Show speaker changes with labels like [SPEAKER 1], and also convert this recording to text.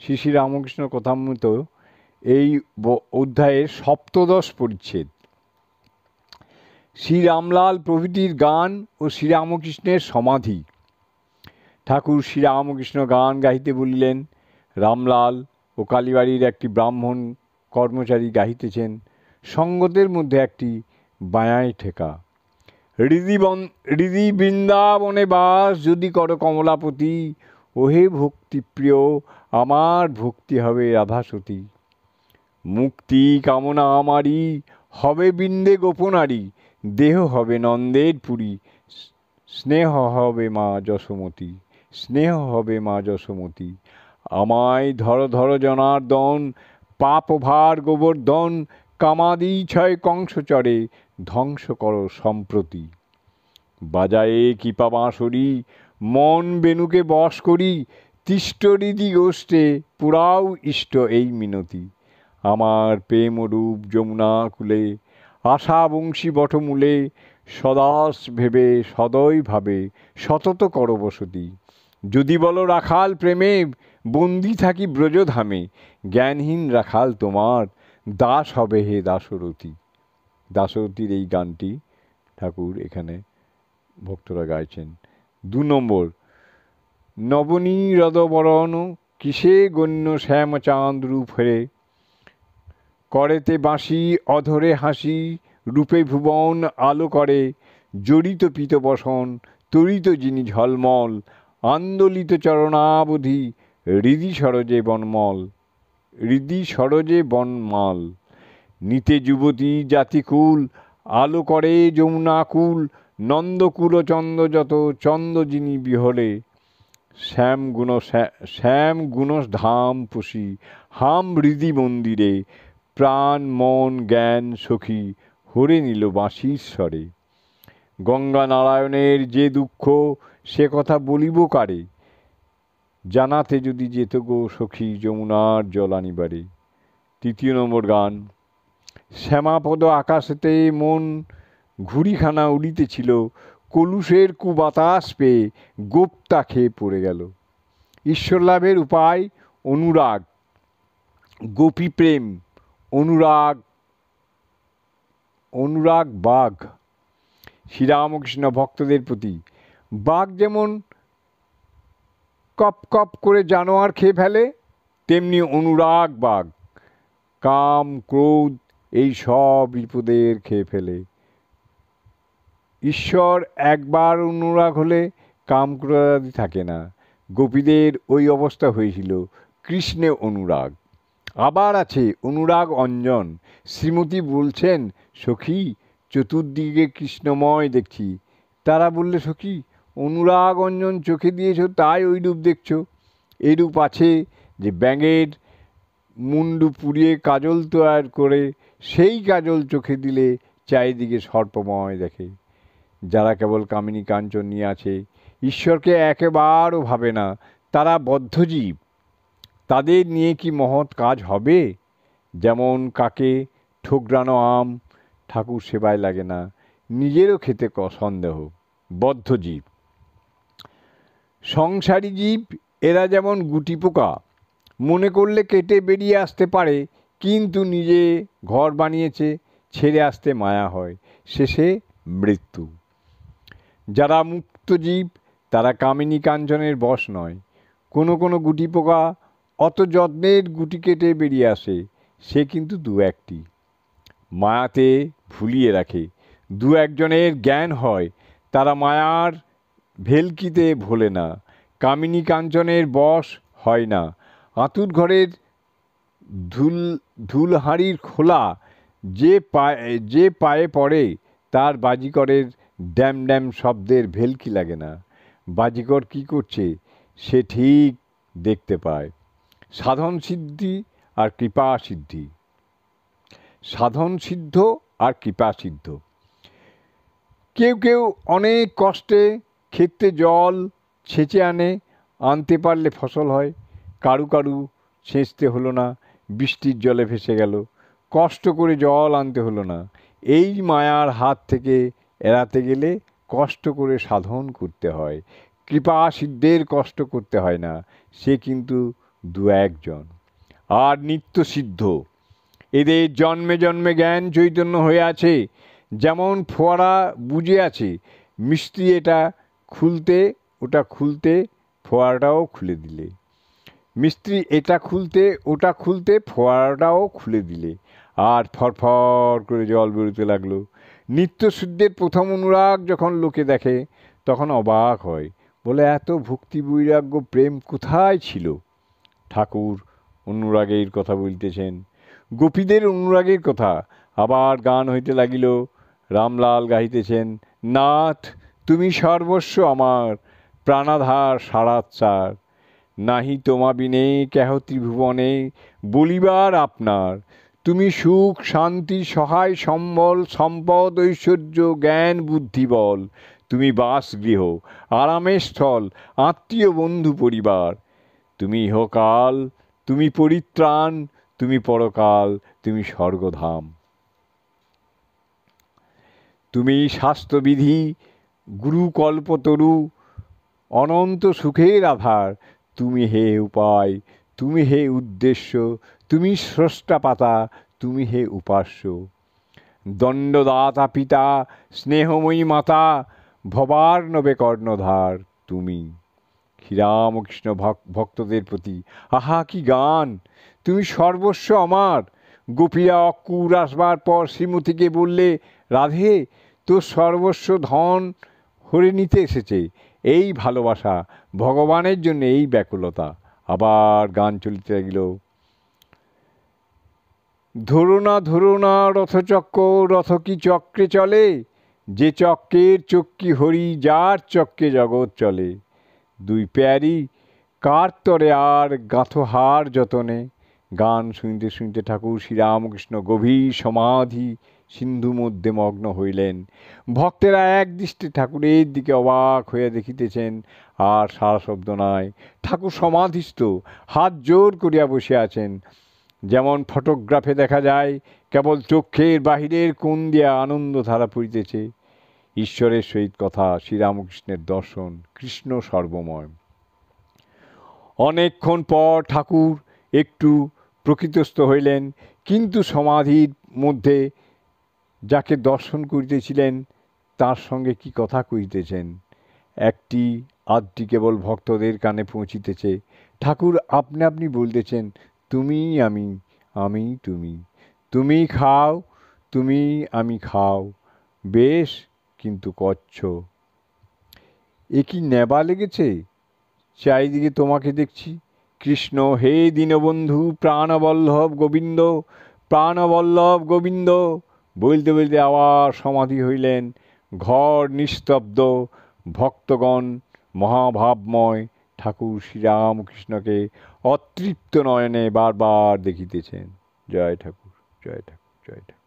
[SPEAKER 1] শ্রী শ্রী রামকৃষ্ণ কথামৃত এই অধ্যায়ের সপ্তদশ পরিচ্ছেদ। শ্রীরামলাল প্রভৃতির গান ও শ্রীরামকৃষ্ণের সমাধি। ঠাকুর শ্রীরামকৃষ্ণ গান গাহিতে বলিলেন। রামলাল ও কালীবাড়ির একটি ব্রাহ্মণ কর্মচারী গাহিতেছেন। সঙ্গতের মধ্যে একটি বায়ায় ঠেকা। হৃদি বৃন্দাবনে বাস যদি কর কমলাপতি, ওহে ভক্তিপ্রিয় আমার ভক্তি হবে রাধাসতী। মুক্তি কামনা আমারই হবে বৃন্দে গোপনারী, দেহ হবে নন্দের পুরী, স্নেহ হবে মা যশোমতী, স্নেহ হবে মা যশোমতী। আমায় ধর ধর জনার্দন, পাপ ভার গোবর্ধন, কামাদি ছয় কংসচরে, ধ্বংস কর সম্প্রতি। বাজায়ে কৃপা বাঁশরি, মন বেণুকে বশ করি, তিষ্ট হৃদি গোষ্ঠে পুরাও ইষ্ট এই মিনতি। আমার প্রেম রূপ যমুনা কূলে, আশা বংশী বটমূলে, সদাস ভেবে সদয় ভাবে সতত কর বসতি। যদি বলো রাখাল প্রেমে, বন্দি থাকি ব্রজধামে, জ্ঞানহীন রাখাল তোমার দাস হবে হে দাসরথী। দাসরথীর এই গানটি ঠাকুর এখানে ভক্তরা গাইছেন। 2 নম্বর, নবনী হৃদবরণ কিসে গণ্য শ্যামচাঁদ রূপ হেরে, করেতে বাঁশি অধরে হাসি, রূপে ভুবন আলো করে, জড়িত পীত বসন তরিত যিনি ঝলমল, আন্দোলিত চরণাবধি হৃদি সরজে বনমল, হৃদি সরজে বনমাল। নিতে যুবতী জাতিকুল, আলো করে যমুনাকুল, নন্দকুল চন্দ যত চন্দ যিনি বিহলে, শ্যাম গুণ ধাম পুষি, হাম হৃদি মন্দিরে, প্রাণ মন জ্ঞান সখী হরে নিল বাঁশির স্বরে। গঙ্গা নারায়ণের যে দুঃখ, সে কথা বলিব কারে, জানাতে যদি যেত গো সখী যমুনার জল আনিবারে। 3 নম্বর গান। শ্যামাপদ আকাশেতে মন ঘুড়িখানা উড়িতেছিল, কলুষের কুবাতাস পেয়ে গোপ্তা খেয়ে পড়ে গেল। ঈশ্বর লাভের উপায় অনুরাগ, গোপী প্রেম, অনুরাগ অনুরাগ বাঘ। শ্রীরামকৃষ্ণ ভক্তদের প্রতি। বাঘ যেমন কপ কপ করে জানোয়ার খেয়ে ফেলে, তেমনি অনুরাগ বাঘ কাম ক্রোধ এই সব বিপদের খেয়ে ফেলে। ঈশ্বর একবার অনুরাগ হলে কাম ক্রোধাদি থাকে না। গোপীদের ওই অবস্থা হয়েছিল। কৃষ্ণে অনুরাগ। আবার আছে অনুরাগ অঞ্জন। শ্রীমতী বলছেন, সখী চতুর্দিকে কৃষ্ণময় দেখছি। তারা বললে, সখী অনুরাগ অঞ্জন চোখে দিয়েছ তাই ওই রূপ দেখছ। এরূপ আছে যে ব্যাঙের মুন্ডু পুড়িয়ে কাজল তৈরি করে সেই কাজল চোখে দিলে চারিদিকে সর্পময় দেখে। যারা কেবল কামিনী কাঞ্চন নিয়ে আছে, ঈশ্বরকে একেবারও ভাবে না, তারা বদ্ধজীব। তাদের নিয়ে কি মহৎ কাজ হবে? যেমন কাকে ঠোকরানো আম ঠাকুর সেবায় লাগে না, নিজেরও খেতে সন্দেহ। বদ্ধজীব। সংসারী জীব এরা যেমন গুটি পোকা, মনে করলে কেটে বেরিয়ে আসতে পারে, কিন্তু নিজে ঘর বানিয়েছে, ছেড়ে আসতে মায়া হয়, শেষে মৃত্যু। যারা মুক্ত জীব তারা কামিনী কাঞ্চনের বশ নয়। কোনো কোনো গুটি পোকা অত যত্নের গুটি কেটে বেরিয়ে আসে, সে কিন্তু 2-1টি। মায়াতে ভুলিয়ে রাখে। 2-1জনের জ্ঞান হয়, তারা মায়ার ভেলকিতে ভোলে না, কামিনী কাঞ্চনের বশ হয় না। আঁতুর ঘরের ধুলহাঁড়ির খোলা যে পায়ে পড়ে, তার বাজিকরের ড্যাম ড্যাম শব্দের ভেলকি লাগে না। বাজিকর কি করছে সে ঠিক দেখতে পায়। সাধন সিদ্ধি আর কৃপা সিদ্ধি। সাধন সিদ্ধ আর কৃপা সিদ্ধ। কেউ কেউ অনেক কষ্টে ক্ষেত্রে জল ছেঁচে আনতে পারলে ফসল হয়। কারু কারু ছেঁচতে হলো না, বৃষ্টির জলে ভেসে গেল। কষ্ট করে জল আনতে হলো না। এই মায়ার হাত থেকে এড়াতে গেলে কষ্ট করে সাধন করতে হয়। কৃপা সিদ্ধের কষ্ট করতে হয় না, সে কিন্তু দু একজন। আর নিত্যসিদ্ধ, এদের জন্মে জন্মে জ্ঞান চৈতন্য হয়ে আছে। যেমন ফোয়ারা বুজে আছে, মিস্ত্রি এটা খুলতে ওটা খুলতে ফোয়ারাটাও খুলে দিলে, মিস্ত্রি এটা খুলতে ওটা খুলতে ফোয়ারাটাও খুলে দিলে, আর ফরফর করে জল বেরোতে লাগলো। নিত্যশুদ্ধের প্রথম অনুরাগ যখন লোকে দেখে তখন অবাক হয়, বলে এত ভক্তি বৈরাগ্য প্রেম কোথায় ছিল। ঠাকুর অনুরাগের কথা বলতেছেন, গোপীদের অনুরাগের কথা। আবার গান হইতে লাগিল। রামলাল গাহিতেছেন, নাথ তুমি সর্বস্ব আমার, প্রাণাধার সারাচ্চার, নাহি তোমা বিনে কেহ ত্রিভুবনে, বলিবার আপনার। তুমি সুখ শান্তি সহায় সম্বল সম্পদ ঐশ্বর্য জ্ঞান বুদ্ধি বল, তুমি বাসগৃহ আরামের স্থল আত্মীয় বন্ধু পরিবার। তুমি ইহকাল তুমি পরিত্রাণ, তুমি পরকাল তুমি স্বর্গধাম। তুমি স্বাস্থ্যবিধি গুরুকল্পতরু, অনন্ত সুখের আধার। তুমি হে উপায়, তুমি হে উদ্দেশ্য, তুমি স্রষ্টা পাতা, তুমি হে উপাস্য। দণ্ডদাতা পিতা স্নেহময়ী মাতা, ভবার্ণবে কর্ণধার তুমি। শ্রীরামকৃষ্ণ ভক্তদের প্রতি আহা কি গান, তুমি সর্বস্ব আমার। গোপীরা অক্রূর আসবার পর শ্রীমতীকে বললে, রাধে তোর সর্বস্ব ধন হরে নিতে এসেছে। এই ভালোবাসা, ভগবানের জন্য এই ব্যাকুলতা। আবার গান চলিতে লাগিল। ধরো না রথচক্র, রথ কি চক্রে চলে, যে চক্রের চক্কি হরি, যার চক্রে জগৎ চলে। দুই প্যারি কার তরে আর গাঁথো হার যতনে। গান শুনতে শুনতে ঠাকুর শ্রীরামকৃষ্ণ গভীর সমাধি সিন্ধু মধ্যে মগ্ন হইলেন। ভক্তেরা এক দৃষ্টে ঠাকুরের দিকে অবাক হইয়া দেখিতেছেন, আর সারা শব্দ নাই। ঠাকুর সমাধিস্থ, হাত জোর করিয়া বসে আছেন। যেমন ফটোগ্রাফে দেখা যায়, কেবল চক্ষের বাহিরের কোণ দিয়া আনন্দধারা পড়িতেছে। ঈশ্বরের সহিত কথা, শ্রীরামকৃষ্ণের দর্শন, কৃষ্ণ সর্বময়। অনেকক্ষণ পর ঠাকুর একটু প্রকৃতস্থ হইলেন, কিন্তু সমাধির মধ্যে যাকে দর্শন করিতেছিলেন তার সঙ্গে কি কথা কহিতেছেন, একটি আধটি কেবল ভক্তদের কানে পৌঁছিতেছে। ঠাকুর আপনি আপনি বলতেছেন, তুমি আমি, আমি তুমি, তুমি খাও তুমি আমি খাও, বেশ কিন্তু কচ্ছ। এ কি নেবা লেগেছে, চারিদিকে তোমাকে দেখছি। কৃষ্ণ হে দীনবন্ধু প্রাণবল্লভ গোবিন্দ, প্রাণবল্লভ গোবিন্দ। বলতে বলতে আবার সমাধি হইলেন। ঘর নিস্তব্ধ, ভক্তগণ মহাভাবময়। ঠাকুর শ্রীরামকৃষ্ণকে অতৃপ্ত নয়নে বারবার দেখিতেছেন। জয় ঠাকুর, জয় ঠাকুর, জয় ঠাকুর।